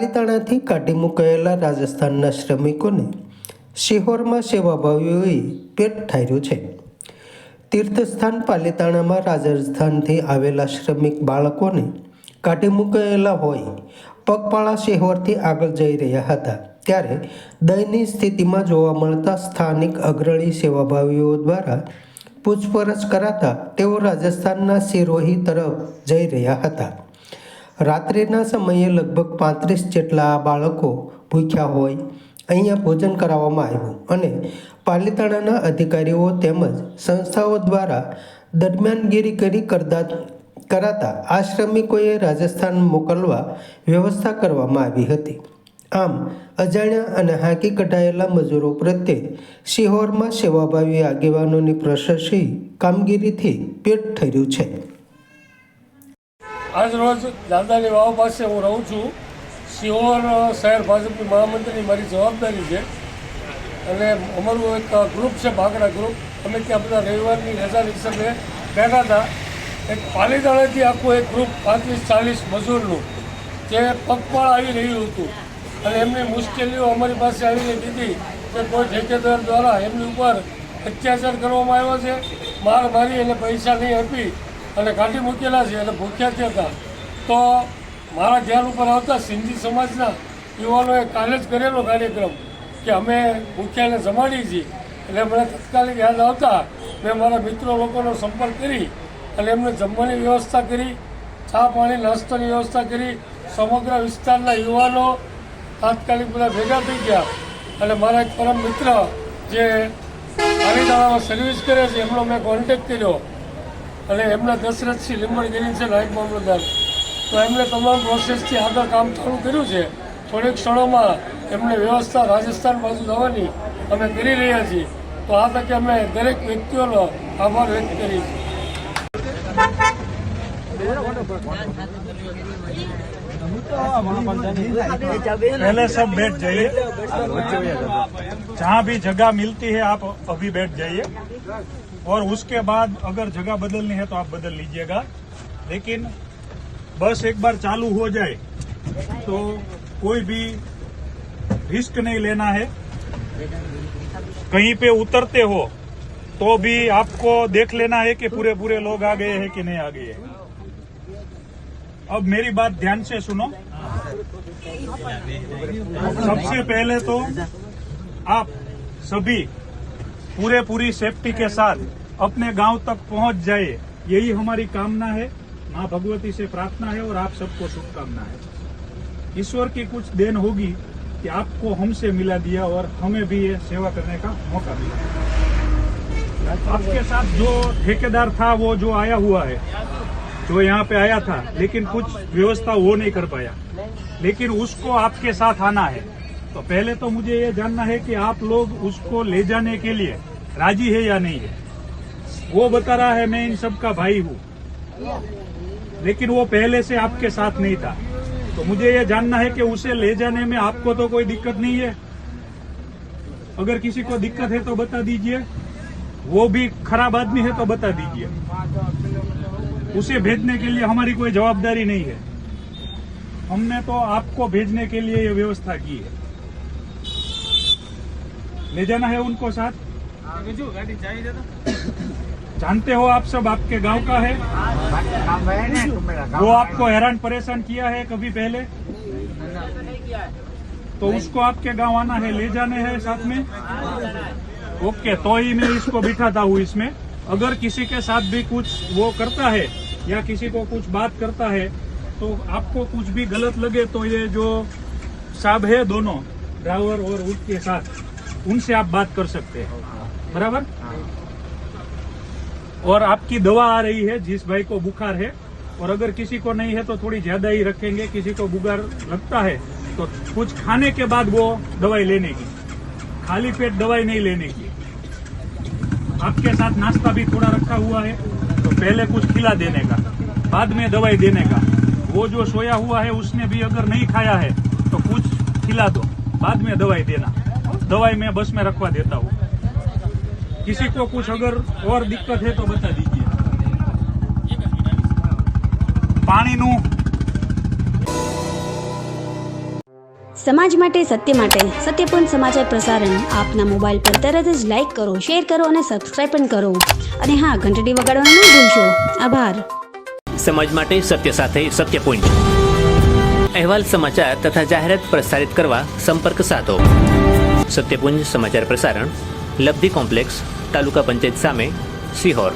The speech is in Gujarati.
પાલીતાણાથી કાઢી મુકાયેલા રાજસ્થાનના શ્રમિકોને શિહોરમાં સેવાભાવીઓએ પેટ ઠાર્યું છે। તીર્થસ્થાન પાલીતાણામાં રાજસ્થાનથી આવેલા શ્રમિક બાળકોને કાઢી મુકાયેલા હોય પગપાળા શિહોરથી આગળ જઈ રહ્યા હતા, ત્યારે દયનીય સ્થિતિમાં જોવા મળતા સ્થાનિક અગ્રણી સેવાભાવીઓ દ્વારા પૂછપરછ કરાતા તેઓ રાજસ્થાનના સિરોહી તરફ જઈ રહ્યા હતા। રાત્રિના સમયે લગભગ 35 જેટલા બાળકો ભૂખ્યા હોય અહીંયા ભોજન કરાવવામાં આવ્યું અને પાલીતાણાના અધિકારીઓ તેમજ સંસ્થાઓ દ્વારા દરમિયાનગીરી કરી કરાતા આ શ્રમિકોએ રાજસ્થાન મોકલવા વ્યવસ્થા કરવામાં આવી હતી। આમ અજાણ્યા અને હાંકી કઢાયેલા મજૂરો પ્રત્યે શિહોરમાં સેવાભાવી આગેવાનોની પ્રશંસનીય કામગીરીથી પેટ ઠર્યું છે। આજ રોજ દાદાની વાવ પાસે હું રહું છું। શિહોર શહેર ભાજપની મહામંત્રીની મારી જવાબદારી છે અને અમારું એક ગ્રુપ છે, ભાગડા ગ્રુપ। અમે ત્યાં બધા રવિવારની રજાની હિસાબે બેઠા હતા। એક પાલીતાણાથી આખું એક ગ્રુપ 35-40 મજૂરનું જે પગપાળા આવી રહ્યું હતું અને એમની મુશ્કેલીઓ અમારી પાસે આવીને દીધી કે કોઈ ઠેકેદાર દ્વારા એમની ઉપર અત્યાચાર કરવામાં આવ્યો છે, માર મારી અને પૈસા નહીં આપી અને કાઢી મૂકેલા છે અને ભૂખ્યા થયા હતા। તો મારા ધ્યાન ઉપર આવતા સિંધી સમાજના યુવાનોએ કાલે જ કરેલો કાર્યક્રમ કે અમે ભૂખ્યાને જમાડી છીએ, એટલે મને તાત્કાલિક યાદ આવતા મેં મારા મિત્રો લોકોનો સંપર્ક કરી અને એમને જમવાની વ્યવસ્થા કરી, ચા પાણી નાસ્તાની વ્યવસ્થા કરી। સમગ્ર વિસ્તારના યુવાનો તાત્કાલિક બધા ભેગા થઈ ગયા અને મારા એક પરમ મિત્ર જે પાલીતાણામાં સર્વિસ કરે છે એમનો મેં કોન્ટેક્ટ કર્યો અને એમના દશરથસિંહ લીંબડગીરી છે નાયબ મામલતદાર, તો એમણે તમામ પ્રોસેસથી આગળ કામ ચાલુ કર્યું છે। થોડીક ક્ષણોમાં એમને વ્યવસ્થા રાજસ્થાન બાજુ જવાની અમે કરી રહ્યા છીએ। તો આ તકે અમે દરેક વ્યક્તિઓનો આભાર વ્યક્ત કરીએ છીએ। पहले सब बैठ जाइए, जहाँ भी जगह मिलती है आप अभी बैठ जाइए और उसके बाद अगर जगह बदलनी है तो आप बदल लीजिएगा, लेकिन बस एक बार चालू हो जाए तो कोई भी रिस्क नहीं लेना है। कहीं पे उतरते हो तो भी आपको देख लेना है कि पूरे लोग आ गए हैं कि नहीं आ गए हैं। अब मेरी बात ध्यान से सुनो। सबसे पहले तो आप सभी पूरी सेफ्टी के साथ अपने गांव तक पहुंच जाए, यही हमारी कामना है। मां भगवती से प्रार्थना है और आप सबको शुभकामना है। ईश्वर की कुछ देन होगी कि आपको हमसे मिला दिया और हमें भी ये सेवा करने का मौका मिला। आपके साथ जो ठेकेदार था वो जो आया हुआ है, जो यहाँ पे आया था, लेकिन कुछ व्यवस्था वो नहीं कर पाया, लेकिन उसको आपके साथ आना है। तो पहले तो मुझे ये जानना है कि आप लोग उसको ले जाने के लिए राजी है या नहीं है। वो बता रहा है मैं इन सब का भाई हूँ, लेकिन वो पहले से आपके साथ नहीं था। तो मुझे ये जानना है कि उसे ले जाने में आपको तो कोई दिक्कत नहीं है। अगर किसी को दिक्कत है तो बता दीजिए, वो भी खराब आदमी है तो बता दीजिए। उसे भेजने के लिए हमारी कोई जवाबदारी नहीं है। हमने तो आपको भेजने के लिए ये व्यवस्था की है। ले जाना है उनको साथ। जानते हो आप सब, आपके गांव का है, वो आपको हैरान परेशान किया है कभी पहले, तो उसको आपके गांव आना है, ले जाने हैं साथ में। ओके, तो ही मैं इसको बिठाता हूँ इसमें। अगर किसी के साथ भी कुछ वो करता है या किसी को कुछ बात करता है तो आपको कुछ भी गलत लगे तो ये जो साहब है दोनों ड्राइवर और उनके साथ, उनसे आप बात कर सकते हैं, बराबर। और आपकी दवा आ रही है, जिस भाई को बुखार है, और अगर किसी को नहीं है तो थोड़ी ज्यादा ही रखेंगे। किसी को बुखार लगता है तो कुछ खाने के बाद वो दवाई लेने की, खाली पेट दवाई नहीं लेने की। आपके साथ नाश्ता भी थोड़ा रखा हुआ है, तो पहले कुछ खिला देने का, बाद में दवाई देने का। वो जो सोया हुआ है उसने भी अगर नहीं खाया है तो कुछ खिला दो, बाद में दवाई देना। दवाई मैं बस में रखवा देता हूँ। किसी को कुछ अगर और दिक्कत है तो बता दीजिए। पानी સમાજ માટે સત્યપૂર્ણ સમાચાર પ્રસારણ આપના મોબાઈલ પર તરત જ લાઈક કરો, શેર કરો અને સબસ્ક્રાઈબ પણ કરો. અને હા, ઘંટડી વગાડવાનું ન ભૂલશો. આભાર. સમાજ માટે સત્ય સાથે સત્યપુંજ. અહેવાલ, સમાચાર તથા જાહેરાત પ્રસારિત કરવા સંપર્ક સાધો. સત્યપુંજ સમાચાર પ્રસારણ, લબ્ધિ કોમ્પ્લેક્સ, તાલુકા પંચાયત સામે, સિહોર.